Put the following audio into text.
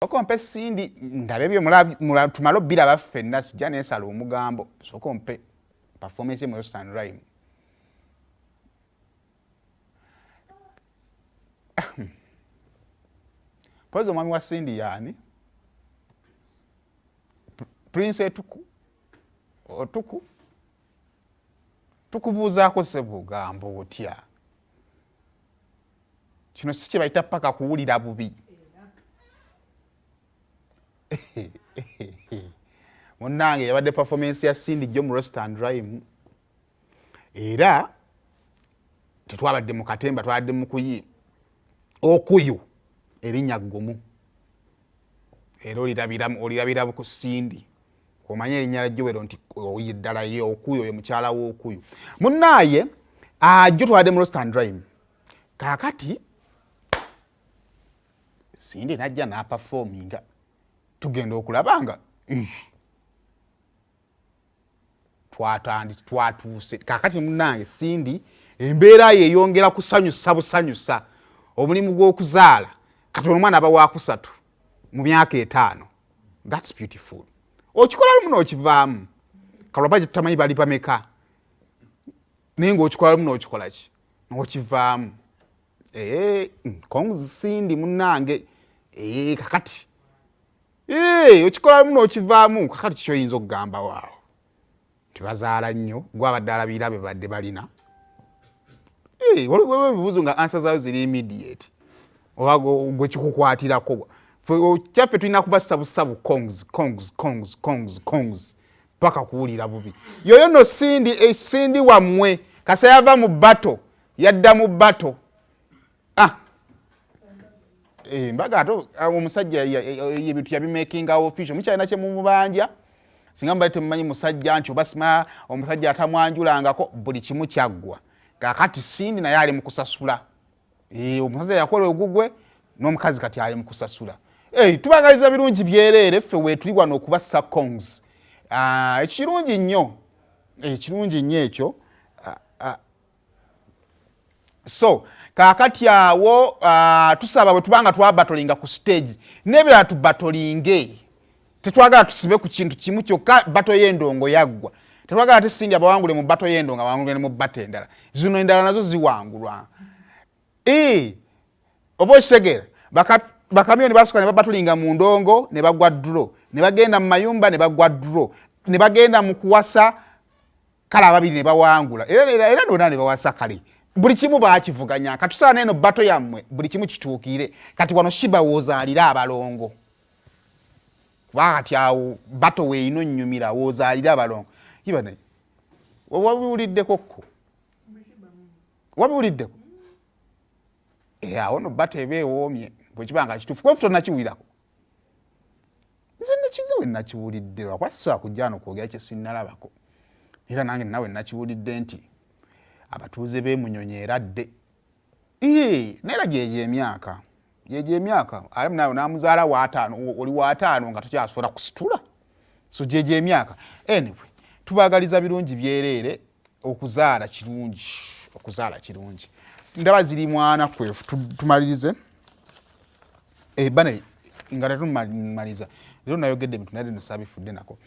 Okompe Sindi ndabe byo tumalo bira baffenna sijja n'ensala omugambo sokompe performance mu stand rhyme. Pozo mwami wa Sindi yani Prince etuku otuku tukubuuzaako ssebugambo otya kino si kye bayita paka kuwulira bubi. Munnange yabadde performance ya Sindi jjo mu roast and rhyme era tetwabadde mu katemba twabadde mu kuyi okuyu erinnya ggumu era olirabira ku Sindi omanye erinnya lajjowero nti oyiddala ye okuyu oyo mukyala w'okuyu munnaaye ajjo twabadde mu roast and rhyme kaakati Sindi najja n'aperforminga tugenda okulabanga twatuuse kakati munnange Sindi embeera ye eyongera kusanyusa busanyusa omulimu gw'okuzaala kati omwana aba wakusatu mu myaka 5. That's beautiful. Okikola lumu n'okivaamu kalaba tutamanyi bali pameka naye ng'okikola lumu n'okikola ki n'okivaamu. Konzi Sindi munnange kakati okikola lumu n'okivaamu kakati kyoyinza okugamba waawo tibazaala nnyo gwabadde alabira be badde balina waliwo ebibuuzo nga ansa zaayo ziri immediate oba gwe kikukwatirako kyaffe tulina kubassa busabu kongs paka kuwulira bubi yoyo no Sindi wammwe kasa yava mu bato yadda mu bato mbaga ato omusajja ebintu yabimakinga official mukyalina kye mumubanja singa mbali temumanyi musajja nti obasima omusajja atamwanjulangako buli kimu kyaggwa kakati Sindi naye ali mu kusasula omusajja yakola ogugwe n'omukazi kati ali mu kusasula. Tubagaliza birungi byereere ffe weetuli wano okubassa kongs ekirungi nnyo ekyo so kakati awo tusaba bwe tubanga twabatolinga ku stage nebera tubatolinge tetwagala tusibe ku kintu kimu kyokka bato y'endongo yaggwa tetwagala te Sindi abawangule mu bato y'endongo abawangule mu bato endala zino endala nazo ziwangulwa oba okitegeera bakamyoni basuka ne babatolinga mu ndongo ne bagwa dro ne bagenda mu mayumba ne bagwa dro ne bagenda mu kuwasa kale ababiri ne bawangula era nona ne bawasa kale buli kimu baakivuganya katusaana eno bato yammwe buli kimu kituukire kati wano shiba woozaalira abalongo kati awo bato weeyino nnyumira woozaalira abalongo ibane wabiwuliddekokko wabiwuliddeko awo no bato eba ewoomye bwekibanga kituufu kwefu tonnakiwulirako nze nekigawe nakiwulidde lwakwasisobola kujja wano kwogera kye sinnalabako era nange nawe nakiwulidde nti abatuuze b'emunyonyi eradde naera gyegyo emyaka ali nawe namuzaala wa5 oli wa5 nga tokyasobola kusitula so gyegyo emyaka anyway tubagaliza birungi byereere okuzaala kirungi ndaba ziri mwana kwefu tumalirize bane nga tetumaliza lero nayogedde ebintu naye nosabifudde nako